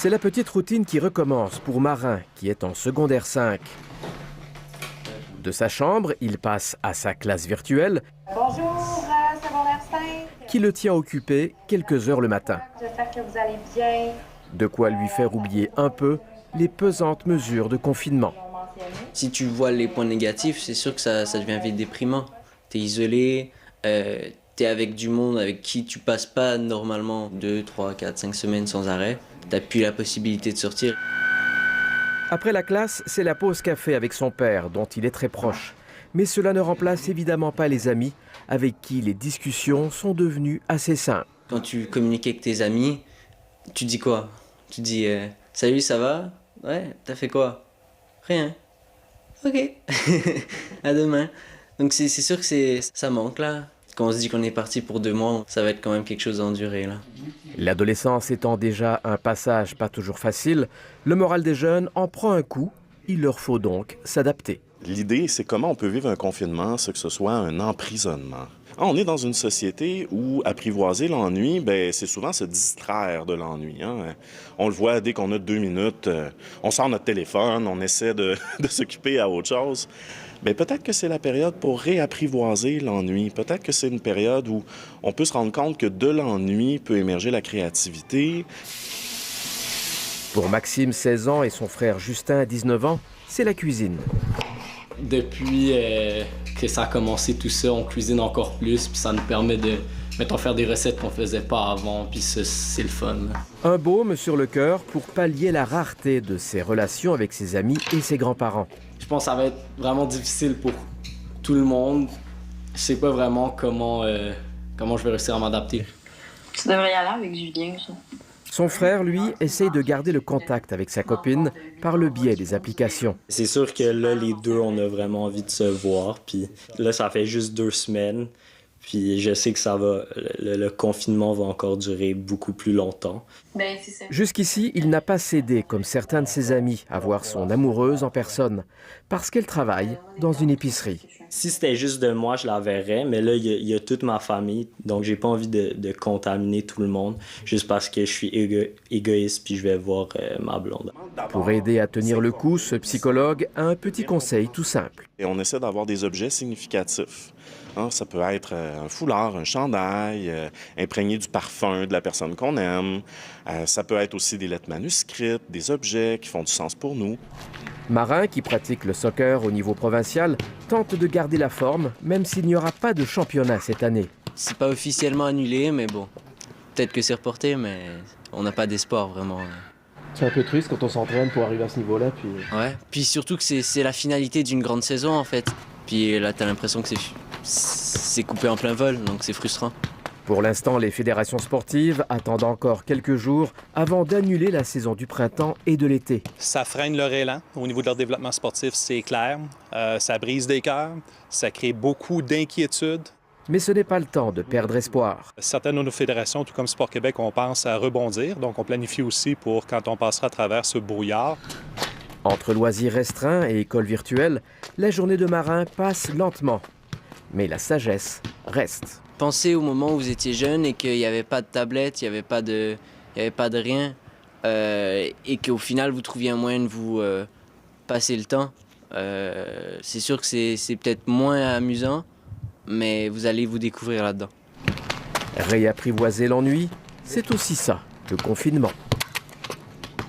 C'est la petite routine qui recommence pour Marin, qui est en secondaire 5. De sa chambre, il passe à sa classe virtuelle. Bonjour, secondaire 5. Qui le tient occupé quelques heures le matin. J'espère que vous allez bien. De quoi lui faire oublier un peu les pesantes mesures de confinement. Si tu vois les points négatifs, c'est sûr que ça devient vite déprimant. T'es isolé, t'es avec du monde avec qui tu passes pas normalement 2, 3, 4, 5 semaines sans arrêt. T'as plus la possibilité de sortir. Après la classe, c'est la pause café avec son père, dont il est très proche. Mais cela ne remplace évidemment pas les amis, avec qui les discussions sont devenues assez simples. Quand tu communiques avec tes amis, tu dis quoi? Tu dis « Salut, ça va? Ouais, t'as fait quoi? Rien. Ok. À demain. » Donc c'est sûr que ça manque là. Quand on se dit qu'on est parti pour 2 mois, ça va être quand même quelque chose à endurer là. L'adolescence étant déjà un passage pas toujours facile, le moral des jeunes en prend un coup. Il leur faut donc s'adapter. L'idée, c'est comment on peut vivre un confinement sans que ce soit un emprisonnement. On est dans une société où apprivoiser l'ennui, c'est souvent se distraire de l'ennui. Hein? On le voit dès qu'on a 2 minutes, on sort notre téléphone, on essaie de s'occuper à autre chose. Peut-être que c'est la période pour réapprivoiser l'ennui. Peut-être que c'est une période où on peut se rendre compte que de l'ennui peut émerger la créativité. Pour Maxime, 16 ans, et son frère Justin, 19 ans, c'est la cuisine. Depuis que ça a commencé tout ça, on cuisine encore plus, puis ça nous permet de, mettons, faire des recettes qu'on faisait pas avant, puis c'est le fun. Un baume sur le cœur pour pallier la rareté de ses relations avec ses amis et ses grands-parents. Je pense que ça va être vraiment difficile pour tout le monde. Je sais pas vraiment comment je vais réussir à m'adapter. Tu devrais y aller avec Julien, ça. Son frère, lui, essaye de garder le contact avec sa copine par le biais des applications. C'est sûr que là, les deux, on a vraiment envie de se voir. Puis là, ça fait juste 2 semaines. Puis je sais que le confinement va encore durer beaucoup plus longtemps. C'est ça. Jusqu'ici, il n'a pas cédé, comme certains de ses amis, à voir son amoureuse en personne, parce qu'elle travaille dans une épicerie. Si c'était juste de moi, je la verrais, mais là, il y a toute ma famille, donc j'ai pas envie de contaminer tout le monde, juste parce que je suis égoïste puis je vais voir ma blonde. Pour aider à tenir le coup, ce psychologue a un petit conseil tout simple. Et on essaie d'avoir des objets significatifs. Ça peut être un foulard, un chandail, imprégné du parfum de la personne qu'on aime. Ça peut être aussi des lettres manuscrites, des objets qui font du sens pour nous. Marin, qui pratique le soccer au niveau provincial, tente de garder la forme, même s'il n'y aura pas de championnat cette année. C'est pas officiellement annulé, mais bon. Peut-être que c'est reporté, mais on n'a pas d'espoir vraiment. C'est un peu triste quand on s'entraîne pour arriver à ce niveau-là. Ouais, puis surtout que c'est la finalité d'une grande saison en fait. Puis là, t'as l'impression que c'est coupé en plein vol, donc c'est frustrant. Pour l'instant, les fédérations sportives attendent encore quelques jours avant d'annuler la saison du printemps et de l'été. Ça freine leur élan au niveau de leur développement sportif, c'est clair. Ça brise des cœurs, ça crée beaucoup d'inquiétudes. Mais ce n'est pas le temps de perdre espoir. Certaines de nos fédérations, tout comme Sport Québec, on pense à rebondir. Donc on planifie aussi pour quand on passera à travers ce brouillard. Entre loisirs restreints et écoles virtuelles, la journée de Marin passe lentement. Mais la sagesse reste. Pensez au moment où vous étiez jeune et qu'il n'y avait pas de tablette, il n'y avait pas de rien, et qu'au final vous trouviez un moyen de vous passer le temps. C'est sûr que c'est peut-être moins amusant, mais vous allez vous découvrir là-dedans. Réapprivoiser l'ennui, c'est aussi ça, le confinement.